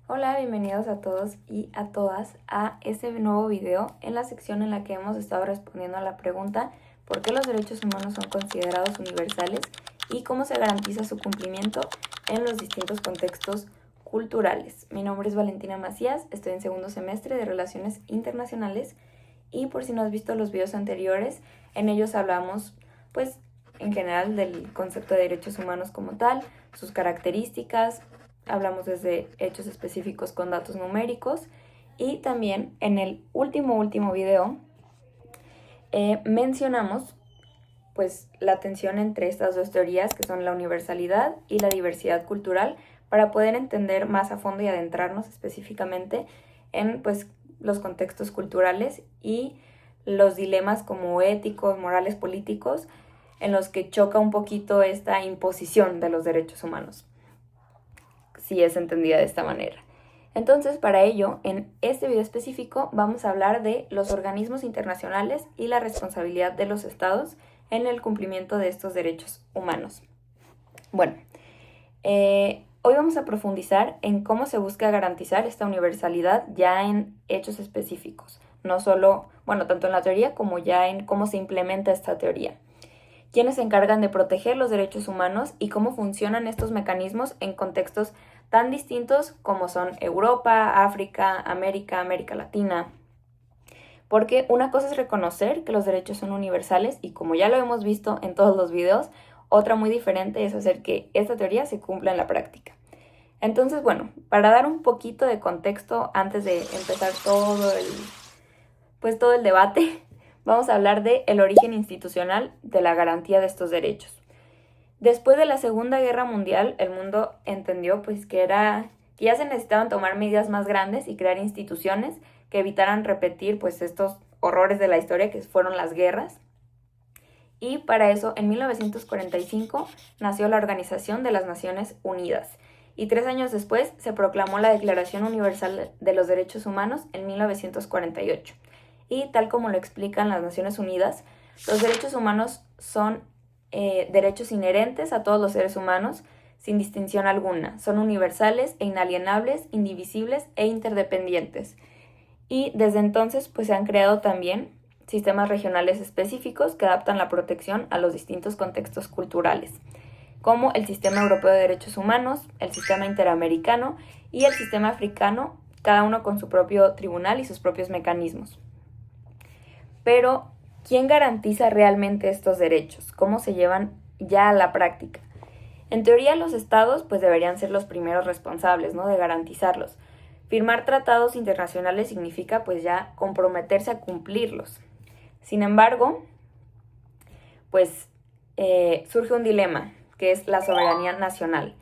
Hola, bienvenidos a todos y a todas a este nuevo video en la sección en la que hemos estado respondiendo a la pregunta ¿por qué los derechos humanos son considerados universales y cómo se garantiza su cumplimiento en los distintos contextos culturales? Mi nombre es Valentina Macías, estoy en segundo semestre de Relaciones Internacionales y por si no has visto los videos anteriores, en ellos hablamos pues en general del concepto de derechos humanos como tal, sus características. Hablamos desde hechos específicos con datos numéricos y también en el último video mencionamos pues la tensión entre estas dos teorías que son la universalidad y la diversidad cultural para poder entender más a fondo y adentrarnos específicamente en pues los contextos culturales y los dilemas como éticos, morales, políticos en los que choca un poquito esta imposición de los derechos humanos, si es entendida de esta manera. Entonces, para ello, en este video específico vamos a hablar de los organismos internacionales y la responsabilidad de los estados en el cumplimiento de estos derechos humanos. Bueno, hoy vamos a profundizar en cómo se busca garantizar esta universalidad ya en hechos específicos, no solo, tanto en la teoría como ya en cómo se implementa esta teoría. ¿Quiénes se encargan de proteger los derechos humanos y cómo funcionan estos mecanismos en contextos tan distintos como son Europa, África, América Latina? Porque una cosa es reconocer que los derechos son universales y como ya lo hemos visto en todos los videos, otra muy diferente es hacer que esta teoría se cumpla en la práctica. Entonces, para dar un poquito de contexto antes de empezar todo el debate, vamos a hablar del origen institucional de la garantía de estos derechos. Después de la Segunda Guerra Mundial, el mundo entendió que ya se necesitaban tomar medidas más grandes y crear instituciones que evitaran repetir estos horrores de la historia que fueron las guerras. Y para eso, en 1945, nació la Organización de las Naciones Unidas. Y 3 años después se proclamó la Declaración Universal de los Derechos Humanos en 1948. Y tal como lo explican las Naciones Unidas, los derechos humanos son derechos inherentes a todos los seres humanos, sin distinción alguna. Son universales e inalienables, indivisibles e interdependientes. Y desde entonces se han creado también sistemas regionales específicos que adaptan la protección a los distintos contextos culturales, como el Sistema Europeo de Derechos Humanos, el Sistema Interamericano y el Sistema Africano, cada uno con su propio tribunal y sus propios mecanismos. Pero, ¿quién garantiza realmente estos derechos? ¿Cómo se llevan ya a la práctica? En teoría, los estados deberían ser los primeros responsables, ¿no?, de garantizarlos. Firmar tratados internacionales significa ya comprometerse a cumplirlos. Sin embargo, surge un dilema, que es la soberanía nacional.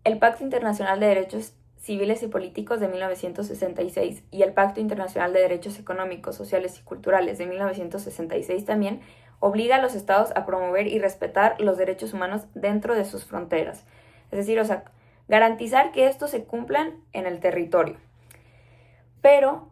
El Pacto Internacional de Derechos Civiles y Políticos de 1966 y el Pacto Internacional de Derechos Económicos, Sociales y Culturales de 1966 también obliga a los estados a promover y respetar los derechos humanos dentro de sus fronteras. Es decir, garantizar que estos se cumplan en el territorio. Pero,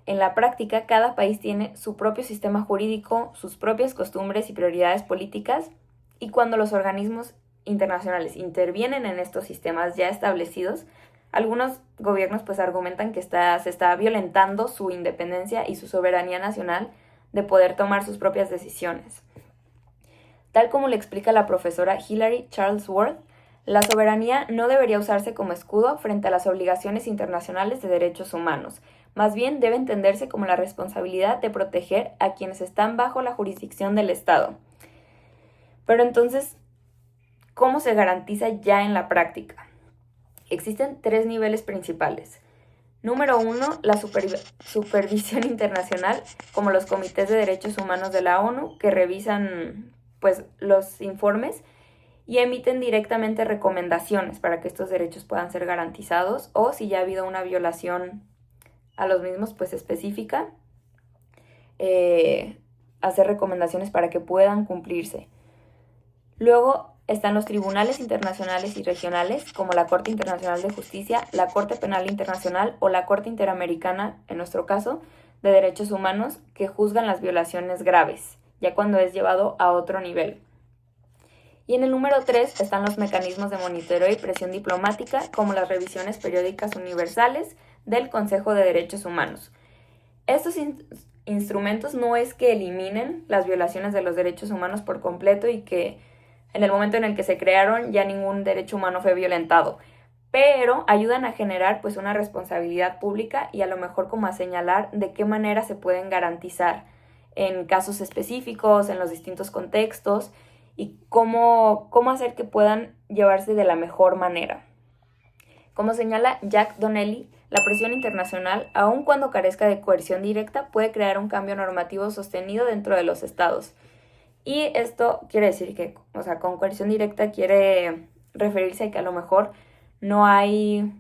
en la práctica, cada país tiene su propio sistema jurídico, sus propias costumbres y prioridades políticas, y cuando los organismos internacionales intervienen en estos sistemas ya establecidos, algunos gobiernos argumentan que se está violentando su independencia y su soberanía nacional de poder tomar sus propias decisiones. Tal como le explica la profesora Hilary Charlesworth, la soberanía no debería usarse como escudo frente a las obligaciones internacionales de derechos humanos. Más bien debe entenderse como la responsabilidad de proteger a quienes están bajo la jurisdicción del Estado. Pero entonces, ¿cómo se garantiza ya en la práctica? Existen 3 niveles principales. Número 1, la supervisión internacional, como los comités de derechos humanos de la ONU, que revisan los informes y emiten directamente recomendaciones para que estos derechos puedan ser garantizados, o si ya ha habido una violación a los mismos específica, hacer recomendaciones para que puedan cumplirse. Luego están los tribunales internacionales y regionales, como la Corte Internacional de Justicia, la Corte Penal Internacional o la Corte Interamericana, en nuestro caso, de Derechos Humanos, que juzgan las violaciones graves, ya cuando es llevado a otro nivel. Y en el número 3 están los mecanismos de monitoreo y presión diplomática, como las revisiones periódicas universales del Consejo de Derechos Humanos. Estos instrumentos no es que eliminen las violaciones de los derechos humanos por completo y que en el momento en el que se crearon ya ningún derecho humano fue violentado, pero ayudan a generar pues una responsabilidad pública y a lo mejor como a señalar de qué manera se pueden garantizar en casos específicos, en los distintos contextos y cómo hacer que puedan llevarse de la mejor manera. Como señala Jack Donnelly, la presión internacional, aun cuando carezca de coerción directa, puede crear un cambio normativo sostenido dentro de los estados. Y esto quiere decir que, con coerción directa quiere referirse a que a lo mejor no hay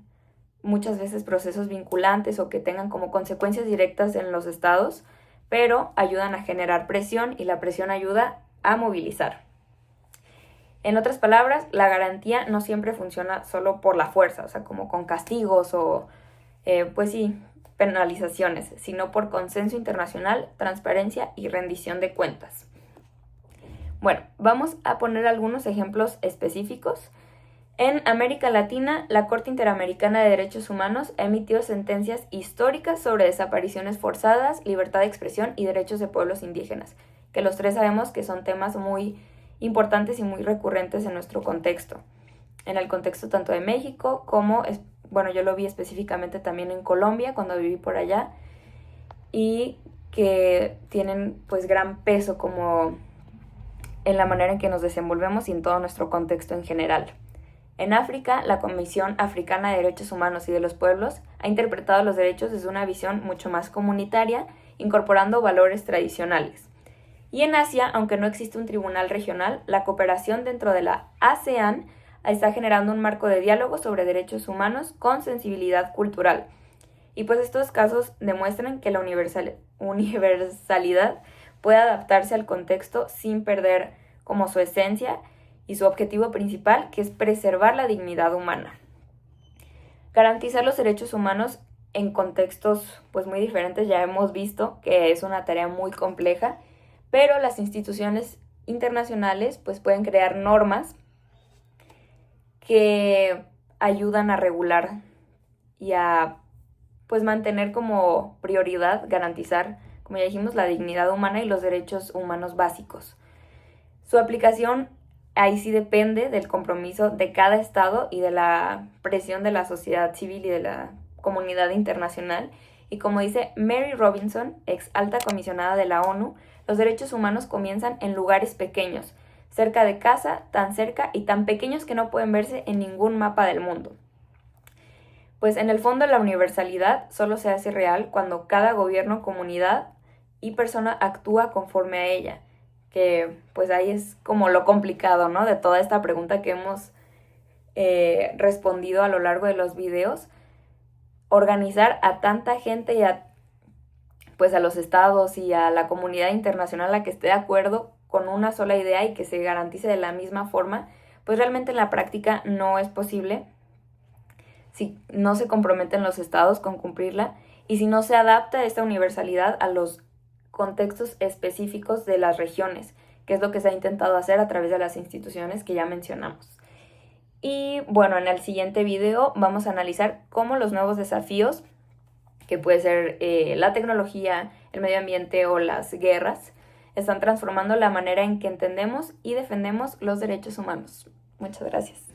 muchas veces procesos vinculantes o que tengan como consecuencias directas en los estados, pero ayudan a generar presión y la presión ayuda a movilizar. En otras palabras, la garantía no siempre funciona solo por la fuerza, como con castigos o, penalizaciones, sino por consenso internacional, transparencia y rendición de cuentas. Bueno, vamos a poner algunos ejemplos específicos. En América Latina, la Corte Interamericana de Derechos Humanos ha emitido sentencias históricas sobre desapariciones forzadas, libertad de expresión y derechos de pueblos indígenas, que los tres sabemos que son temas muy importantes y muy recurrentes en nuestro contexto. En el contexto tanto de México como, yo lo vi específicamente también en Colombia cuando viví por allá, y que tienen pues gran peso como en la manera en que nos desenvolvemos y en todo nuestro contexto en general. En África, la Comisión Africana de Derechos Humanos y de los Pueblos ha interpretado los derechos desde una visión mucho más comunitaria, incorporando valores tradicionales. Y en Asia, aunque no existe un tribunal regional, la cooperación dentro de la ASEAN está generando un marco de diálogo sobre derechos humanos con sensibilidad cultural. Y pues estos casos demuestran que la universalidad puede adaptarse al contexto sin perder como su esencia y su objetivo principal, que es preservar la dignidad humana. Garantizar los derechos humanos en contextos pues muy diferentes ya hemos visto que es una tarea muy compleja, pero las instituciones internacionales pues pueden crear normas que ayudan a regular y a pues mantener como prioridad garantizar, como ya dijimos, la dignidad humana y los derechos humanos básicos. Su aplicación ahí sí depende del compromiso de cada estado y de la presión de la sociedad civil y de la comunidad internacional. Y como dice Mary Robinson, ex alta comisionada de la ONU, los derechos humanos comienzan en lugares pequeños, cerca de casa, tan cerca y tan pequeños que no pueden verse en ningún mapa del mundo. Pues en el fondo la universalidad solo se hace real cuando cada gobierno, comunidad y persona actúa conforme a ella, que pues ahí es como lo complicado, ¿no? De toda esta pregunta que hemos respondido a lo largo de los videos, organizar a tanta gente y a los estados y a la comunidad internacional a que esté de acuerdo con una sola idea y que se garantice de la misma forma, pues realmente en la práctica no es posible si no se comprometen los estados con cumplirla y si no se adapta esta universalidad a los contextos específicos de las regiones, que es lo que se ha intentado hacer a través de las instituciones que ya mencionamos. Y bueno, en el siguiente video vamos a analizar cómo los nuevos desafíos, que puede ser la tecnología, el medio ambiente o las guerras, están transformando la manera en que entendemos y defendemos los derechos humanos. Muchas gracias.